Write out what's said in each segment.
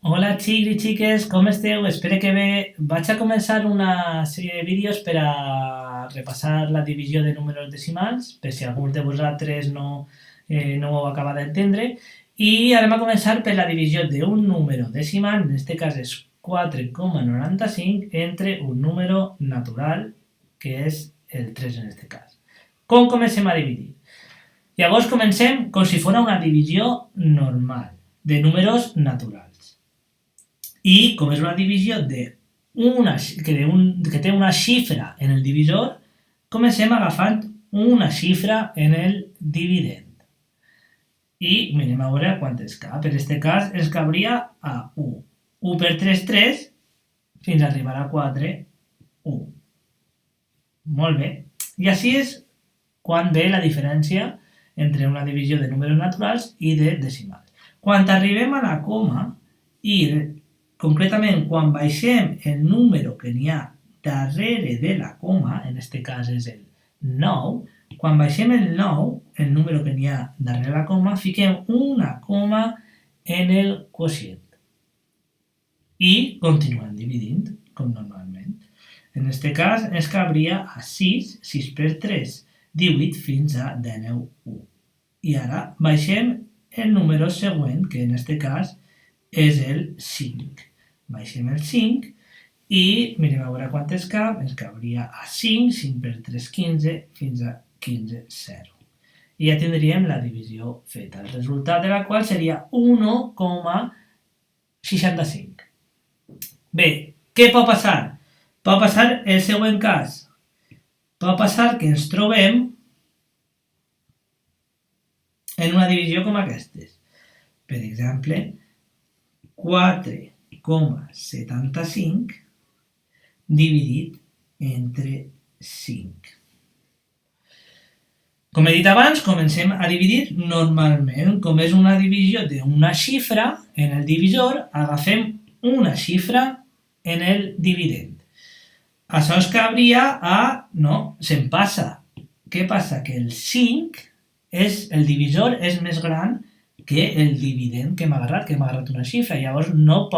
Hola xics i xiques, com esteu? Espero que bé. Vaig a començar una sèrie de vídeos per a repassar la divisió de números decimals, per si alguns de vosaltres no ho acaba d'entendre. I anem a començar per la divisió d'un número decimal, en aquest cas és 4,95, entre un número natural, que és el 3 en aquest cas. Com comencem a dividir? Llavors comencem com si fos una divisió normal, de números naturals. I com és una divisió que té una xifra en el divisor, comencem agafant una xifra en el dividend. I mirem a veure quant ens cap. En aquest cas ens cabria a 1. 1 per 3, 3, fins a arribar a 4, 1. Molt bé. I així és quan ve la diferència entre una divisió de números naturals i de decimals. Quan arribem a la coma i concretament, quan baixem el número que n'hi ha darrere de la coma, en aquest cas és el 9, quan baixem el 9, el número que n'hi ha darrere la coma, fiquem una coma en el quocient. I continuem dividint, com normalment. En aquest cas ens cabria a 6, 6 per 3, 18 fins a 19, 1. I ara baixem el número següent, que en aquest cas és el 5. Baixem el 5 i mirem a veure quant ens cap. Ens cabria a 5, 5 per 3, 15, fins a 15, 0. I ja tindríem la divisió feta. El resultat de la qual seria 1,65. Bé, què pot passar? Pot passar el següent cas. Pot passar que ens trobem en una divisió com aquestes. Per exemple, 4,75 dividit entre 5. Com he dit abans, comencem a dividir normalment. Com és una divisió d'una xifra en el divisor, agafem una xifra en el dividend. Això es cabria a... No, se'n passa. Què passa? Que el 5, el divisor és més gran que el dividend que hem agarrat una xifra. Llavors això no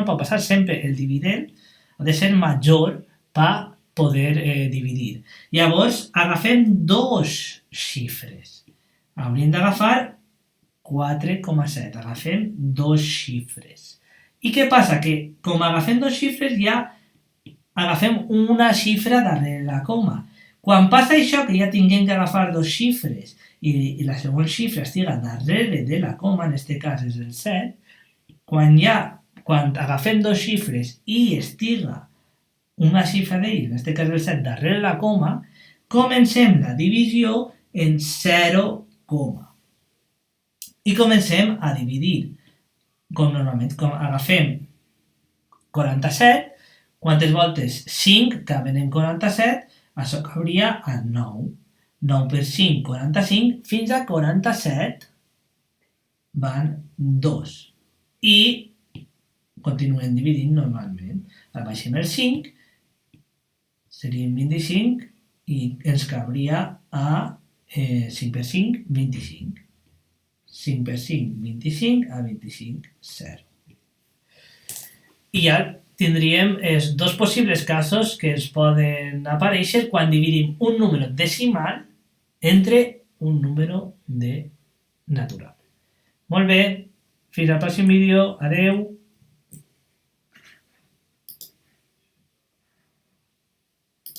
pot passar sempre. El dividend ha de ser major per poder dividir. Llavors agafem dos xifres. Hauríem d'agafar 4,7. Agafem dos xifres. I què passa? Que com agafem dos xifres ja agafem una xifra darrere la coma. Quan passa això, que ja tinguem que agafar dos xifres i la següent xifra estiga darrere de la coma, en aquest cas és el 7, quan agafem dos xifres i estiga una xifra d'ell, en aquest cas el 7, darrere la coma, comencem la divisió en 0, i comencem a dividir. Com normalment, agafem 47, quantes voltes? 5 caben en 47, això cabria a 9. 9 per 5, 45, fins a 47 van 2. I continuem dividint normalment. Ara baixem el 5, serien 25, i ens cabria a 5 per 5, 25. 5 per 5, 25, a 25, 0. I ja tindríem els dos possibles casos que ens poden aparèixer quan dividim un número decimal entre un número natural. Molt bé, fins al pròxim vídeo. Adeu.